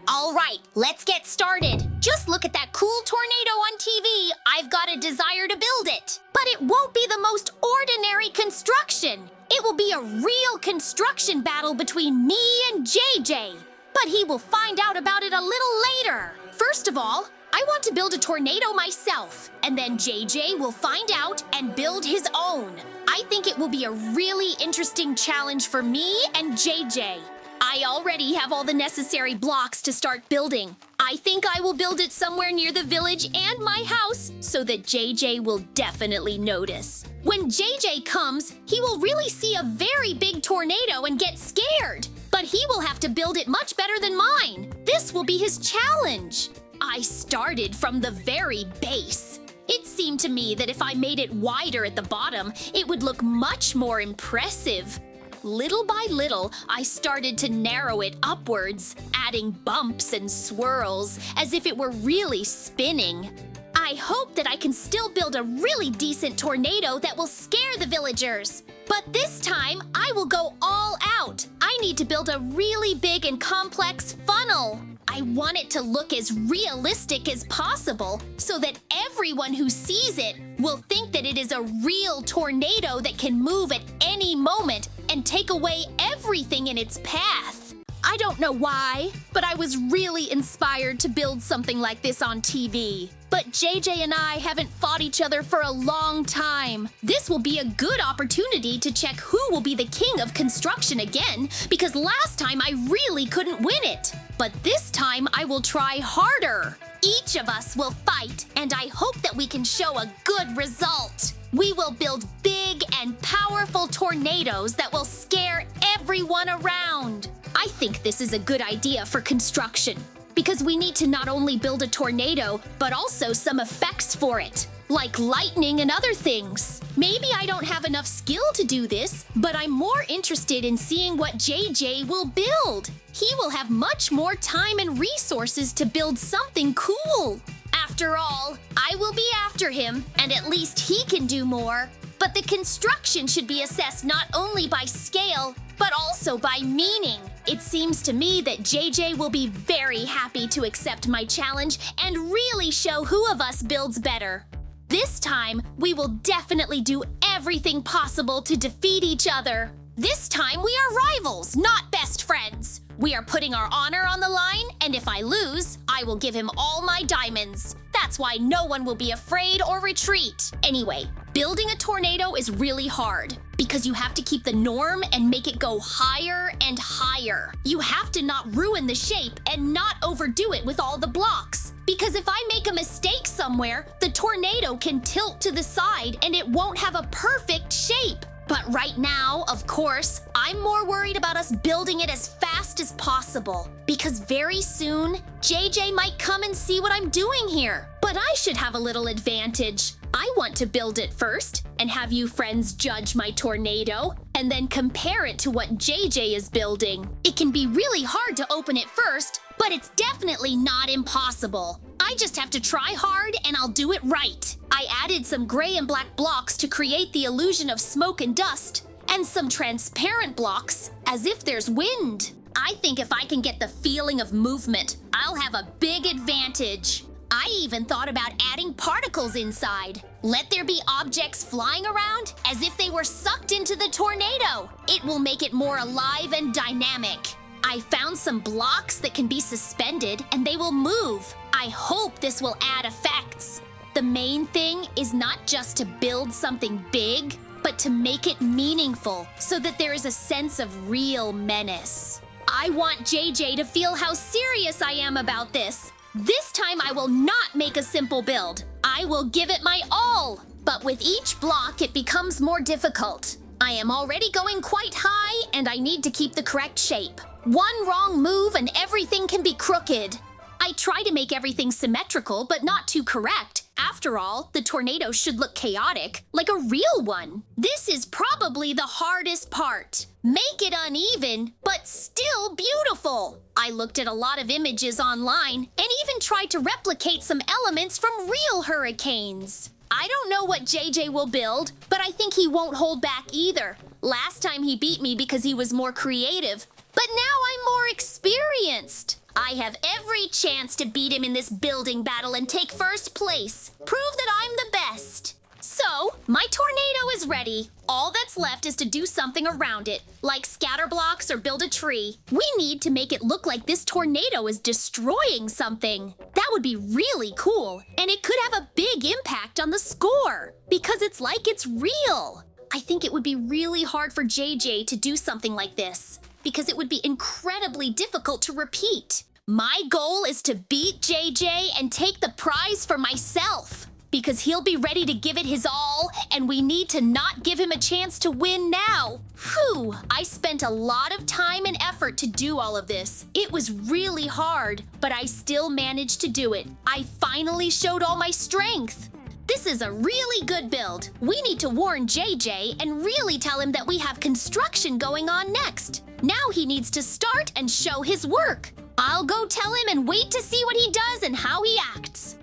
All right, let's get started. Just look at that cool tornado on TV. I've got a desire to build it. But it won't be the most ordinary construction. It will be a real construction battle between me and JJ. But he will find out about it a little later. First of all, I want to build a tornado myself, and then JJ will find out and build his own. I think it will be a really interesting challenge for me and JJ. I already have all the necessary blocks to start building. I think I will build it somewhere near the village and my house so that JJ will definitely notice. When JJ comes, he will really see a very big tornado and get scared. But he will have to build it much better than mine. This will be his challenge. I started from the very base. It seemed to me that if I made it wider at the bottom, it would look much more impressive. Little by little, I started to narrow it upwards, adding bumps and swirls as if it were really spinning. I hope that I can still build a really decent tornado that will scare the villagers. But this time, I will go all out. I need to build a really big and complex funnel. I want it to look as realistic as possible so that everyone who sees it will think that it is a real tornado that can move at any moment and take away everything in its path. I don't know why, but I was really inspired to build something like this on TV. But JJ and I haven't fought each other for a long time. This will be a good opportunity to check who will be the king of construction again, because last time I really couldn't win it. But this time I will try harder. Each of us will fight, and I hope that we can show a good result. We will build big and powerful tornadoes that will scare everyone around. I think this is a good idea for construction, because we need to not only build a tornado, but also some effects for it, like lightning and other things. Maybe I don't have enough skill to do this, but I'm more interested in seeing what JJ will build. He will have much more time and resources to build something cool. After all, I will be after him, and at least he can do more. But the construction should be assessed not only by scale, but also by meaning. It seems to me that JJ will be very happy to accept my challenge and really show who of us builds better. This time, we will definitely do everything possible to defeat each other. This time, we are rivals, not best friends. We are putting our honor on the line, and if I lose, I will give him all my diamonds. That's why no one will be afraid or retreat. Anyway, building a tornado is really hard because you have to keep the norm and make it go higher and higher. You have to not ruin the shape and not overdo it with all the blocks. Because if I make a mistake somewhere, the tornado can tilt to the side and it won't have a perfect shape. But right now, of course, I'm more worried about us building it as fast as possible. Because very soon, JJ might come and see what I'm doing here. But I should have a little advantage. I want to build it first and have you friends judge my tornado and then compare it to what JJ is building. It can be really hard to open it first, but it's definitely not impossible. I just have to try hard and I'll do it right. I added some gray and black blocks to create the illusion of smoke and dust, and some transparent blocks as if there's wind. I think if I can get the feeling of movement, I'll have a big advantage. I even thought about adding particles inside. Let there be objects flying around as if they were sucked into the tornado. It will make it more alive and dynamic. I found some blocks that can be suspended and they will move. I hope this will add effects. The main thing is not just to build something big, but to make it meaningful so that there is a sense of real menace. I want JJ to feel how serious I am about this. This time I will not make a simple build. I will give it my all. But with each block, it becomes more difficult. I am already going quite high, and I need to keep the correct shape. One wrong move and everything can be crooked. I try to make everything symmetrical, but not too correct. After all, the tornado should look chaotic, like a real one. This is probably the hardest part. Make it uneven, but still beautiful. I looked at a lot of images online and even tried to replicate some elements from real hurricanes. I don't know what JJ will build, but I think he won't hold back either. Last time he beat me because he was more creative, but now I'm more experienced. I have every chance to beat him in this building battle and take first place. Prove that I'm the best. So, my tornado is ready. All that's left is to do something around it, like scatter blocks or build a tree. We need to make it look like this tornado is destroying something. That would be really cool, and it could have a big impact on the score, because it's like it's real. I think it would be really hard for JJ to do something like this, because it would be incredibly difficult to repeat. My goal is to beat JJ and take the prize for myself, because he'll be ready to give it his all, and we need to not give him a chance to win now. Whew, I spent a lot of time and effort to do all of this. It was really hard, but I still managed to do it. I finally showed all my strength. This is a really good build. We need to warn JJ and really tell him that we have construction going on next. Now he needs to start and show his work. I'll go tell him and wait to see what he does and how he acts.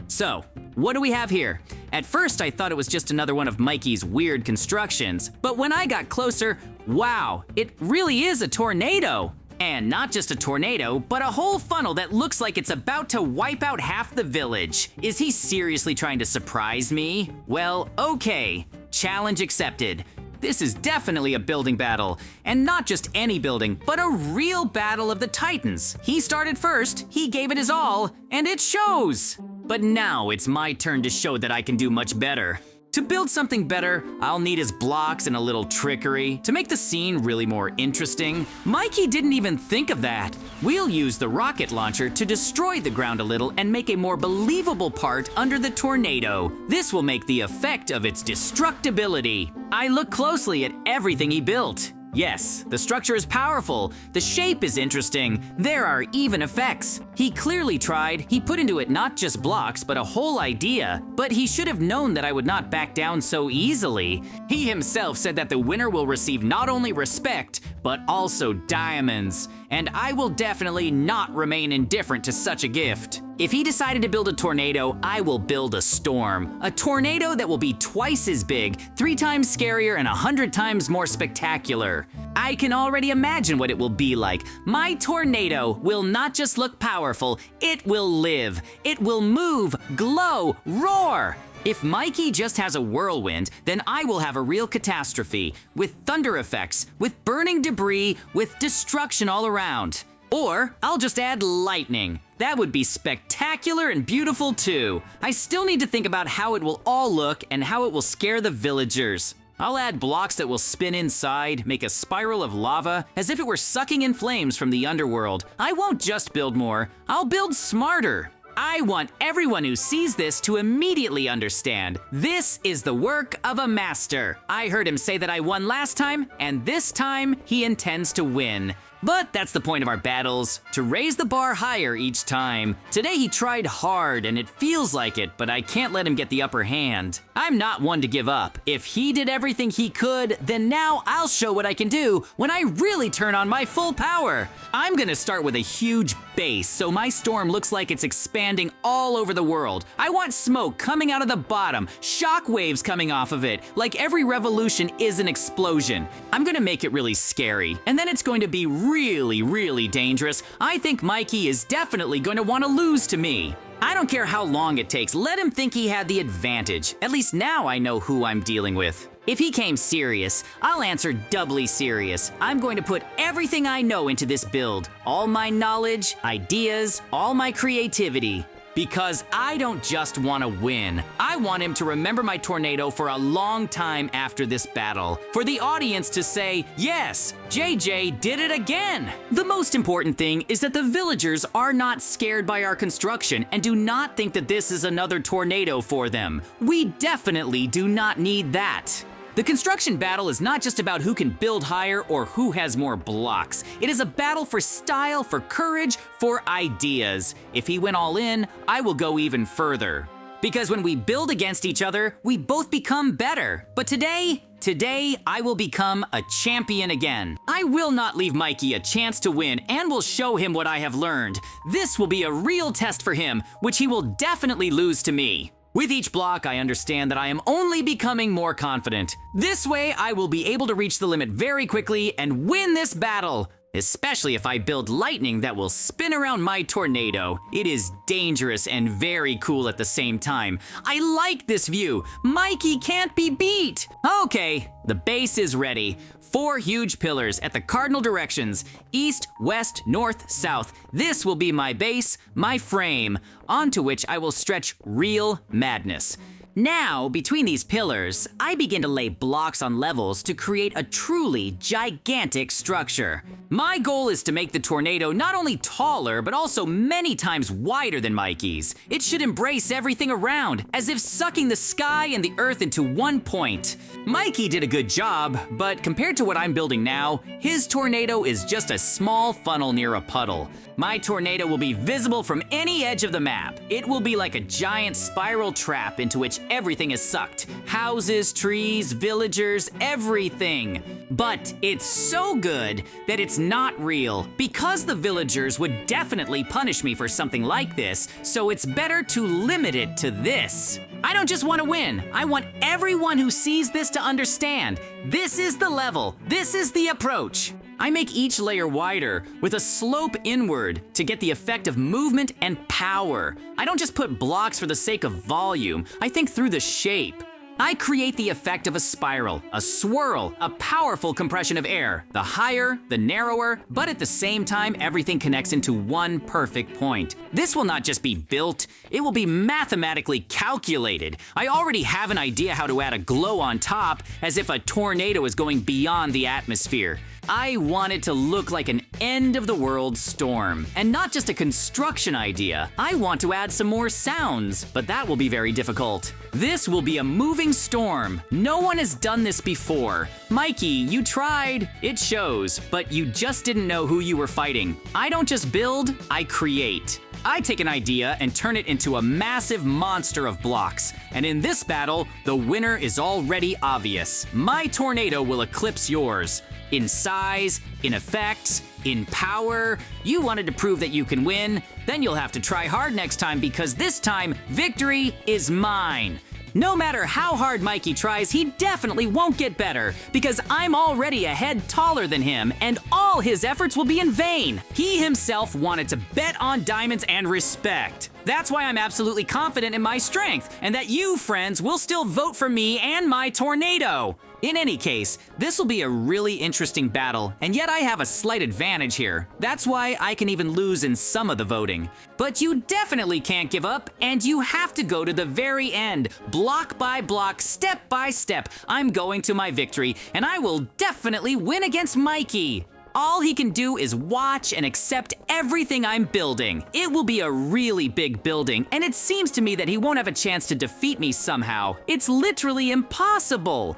So, what do we have here? At first, I thought it was just another one of Mikey's weird constructions, but when I got closer, wow, it really is a tornado! And not just a tornado, but a whole funnel that looks like it's about to wipe out half the village. Is he seriously trying to surprise me? Well, okay, challenge accepted. This is definitely a building battle, and not just any building, but a real battle of the Titans. He started first, he gave it his all, and it shows! But now it's my turn to show that I can do much better. To build something better, I'll need his blocks and a little trickery to make the scene really more interesting. Mikey didn't even think of that. We'll use the rocket launcher to destroy the ground a little and make a more believable part under the tornado. This will make the effect of its destructibility. I look closely at everything he built. Yes, the structure is powerful, the shape is interesting, there are even effects. He clearly tried, he put into it not just blocks, but a whole idea. But he should have known that I would not back down so easily. He himself said that the winner will receive not only respect, but also diamonds. And I will definitely not remain indifferent to such a gift. If he decided to build a tornado, I will build a storm. A tornado that will be twice as big, 3 times scarier, and 100 times more spectacular. I can already imagine what it will be like. My tornado will not just look powerful, it will live. It will move, glow, roar. If Mikey just has a whirlwind, then I will have a real catastrophe, with thunder effects, with burning debris, with destruction all around. Or I'll just add lightning. That would be spectacular and beautiful too. I still need to think about how it will all look and how it will scare the villagers. I'll add blocks that will spin inside, make a spiral of lava, as if it were sucking in flames from the underworld. I won't just build more, I'll build smarter. I want everyone who sees this to immediately understand. This is the work of a master. I heard him say that I won last time, and this time he intends to win. But that's the point of our battles, to raise the bar higher each time. Today he tried hard and it feels like it, but I can't let him get the upper hand. I'm not one to give up. If he did everything he could, then now I'll show what I can do when I really turn on my full power. I'm gonna start with a huge base, so my storm looks like it's expanding all over the world. I want smoke coming out of the bottom, shock waves coming off of it, like every revolution is an explosion. I'm gonna make it really scary, and then it's going to be really dangerous. I think Mikey is definitely going to want to lose to me. I don't care how long it takes, let him think he had the advantage. At least now I know who I'm dealing with. If he came serious, I'll answer doubly serious. I'm going to put everything I know into this build. All my knowledge, ideas, all my creativity. Because I don't just want to win. I want him to remember my tornado for a long time after this battle. For the audience to say, yes, JJ did it again. The most important thing is that the villagers are not scared by our construction and do not think that this is another tornado for them. We definitely do not need that. The construction battle is not just about who can build higher or who has more blocks. It is a battle for style, for courage, for ideas. If he went all in, I will go even further. Because when we build against each other, we both become better. But today I will become a champion again. I will not leave Mikey a chance to win and will show him what I have learned. This will be a real test for him, which he will definitely lose to me. With each block, I understand that I am only becoming more confident. This way, I will be able to reach the limit very quickly and win this battle. especially if I build lightning that will spin around my tornado. It is dangerous and very cool at the same time. I like this view. Mikey can't be beat. Okay, the base is ready. 4 huge pillars at the cardinal directions: east, west, north, south. This will be my base, my frame, onto which I will stretch real madness. Now, between these pillars, I begin to lay blocks on levels to create a truly gigantic structure. My goal is to make the tornado not only taller, but also many times wider than Mikey's. It should embrace everything around, as if sucking the sky and the earth into one point. Mikey did a good job, but compared to what I'm building now, his tornado is just a small funnel near a puddle. My tornado will be visible from any edge of the map. It will be like a giant spiral trap into which everything is sucked. Houses, trees, villagers, everything. But it's so good that it's not real, because the villagers would definitely punish me for something like this, so it's better to limit it to this. I don't just want to win. I want everyone who sees this to understand. This is the level. This is the approach. I make each layer wider with a slope inward to get the effect of movement and power. I don't just put blocks for the sake of volume. I think through the shape. I create the effect of a spiral, a swirl, a powerful compression of air. The higher, the narrower, but at the same time, everything connects into one perfect point. This will not just be built, it will be mathematically calculated. I already have an idea how to add a glow on top, as if a tornado is going beyond the atmosphere. I want it to look like an end-of-the-world storm. And not just a construction idea. I want to add some more sounds, but that will be very difficult. This will be a moving storm. No one has done this before. Mikey, you tried. It shows, but you just didn't know who you were fighting. I don't just build, I create. I take an idea and turn it into a massive monster of blocks. And in this battle, the winner is already obvious. My tornado will eclipse yours. In size, in effects, in power. You wanted to prove that you can win? Then you'll have to try hard next time, because this time, victory is mine. No matter how hard Mikey tries, he definitely won't get better, because I'm already a head taller than him, and all his efforts will be in vain. He himself wanted to bet on diamonds and respect. That's why I'm absolutely confident in my strength, and that you, friends, will still vote for me and my tornado. In any case, this will be a really interesting battle, and yet I have a slight advantage here. That's why I can even lose in some of the voting. But you definitely can't give up, and you have to go to the very end, block by block, step by step. I'm going to my victory, and I will definitely win against Mikey. All he can do is watch and accept everything I'm building. It will be a really big building, and it seems to me that he won't have a chance to defeat me somehow. It's literally impossible.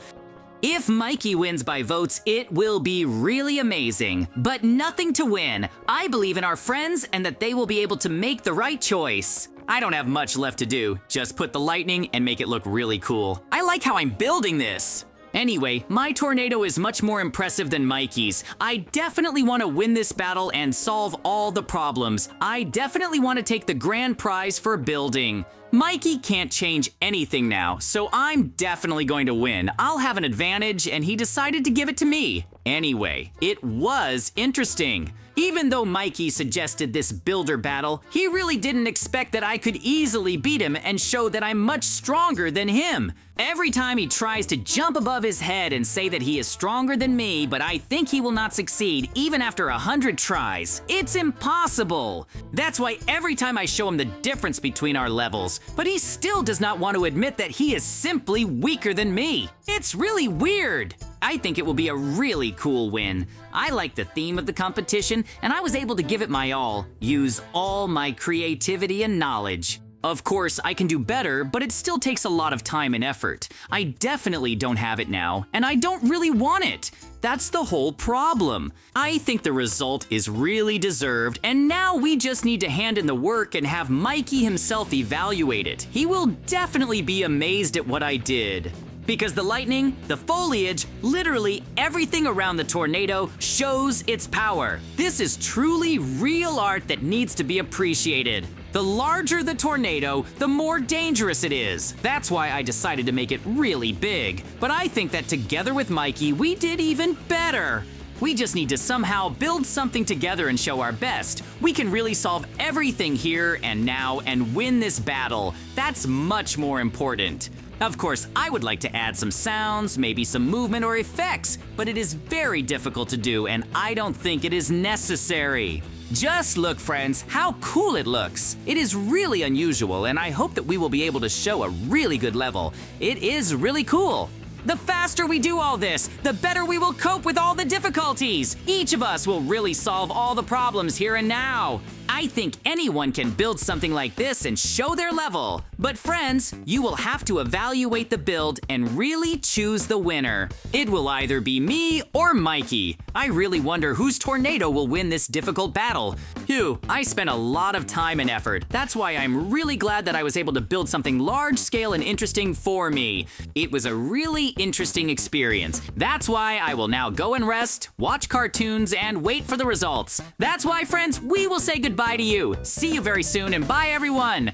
If Mikey wins by votes, it will be really amazing, but nothing to win. I believe in our friends and that they will be able to make the right choice. I don't have much left to do, just put the lightning and make it look really cool. I like how I'm building this. Anyway, my tornado is much more impressive than Mikey's. I definitely want to win this battle and solve all the problems. I definitely want to take the grand prize for building. Mikey can't change anything now, so I'm definitely going to win. I'll have an advantage, and he decided to give it to me. Anyway, it was interesting. Even though Mikey suggested this builder battle, he really didn't expect that I could easily beat him and show that I'm much stronger than him. Every time he tries to jump above his head and say that he is stronger than me, but I think he will not succeed even after 100 tries. It's impossible. That's why every time I show him the difference between our levels, but he still does not want to admit that he is simply weaker than me. It's really weird. I think it will be a really cool win. I like the theme of the competition, and I was able to give it my all, use all my creativity and knowledge. Of course, I can do better, but it still takes a lot of time and effort. I definitely don't have it now, and I don't really want it. That's the whole problem. I think the result is really deserved, and now we just need to hand in the work and have Mikey himself evaluate it. He will definitely be amazed at what I did. Because the lightning, the foliage, literally everything around the tornado shows its power. This is truly real art that needs to be appreciated. The larger the tornado, the more dangerous it is. That's why I decided to make it really big. But I think that together with Mikey, we did even better. We just need to somehow build something together and show our best. We can really solve everything here and now and win this battle. That's much more important. Of course, I would like to add some sounds, maybe some movement or effects, but it is very difficult to do and I don't think it is necessary. Just look, friends, how cool it looks. It is really unusual and I hope that we will be able to show a really good level. It is really cool. The faster we do all this, the better we will cope with all the difficulties. Each of us will really solve all the problems here and now. I think anyone can build something like this and show their level. But friends, you will have to evaluate the build and really choose the winner. It will either be me or Mikey. I really wonder whose tornado will win this difficult battle. Phew, I spent a lot of time and effort. That's why I'm really glad that I was able to build something large scale and interesting for me. It was a really interesting experience. That's why I will now go and rest, watch cartoons, and wait for the results. That's why, friends, we will say goodbye to you. See you very soon and bye everyone.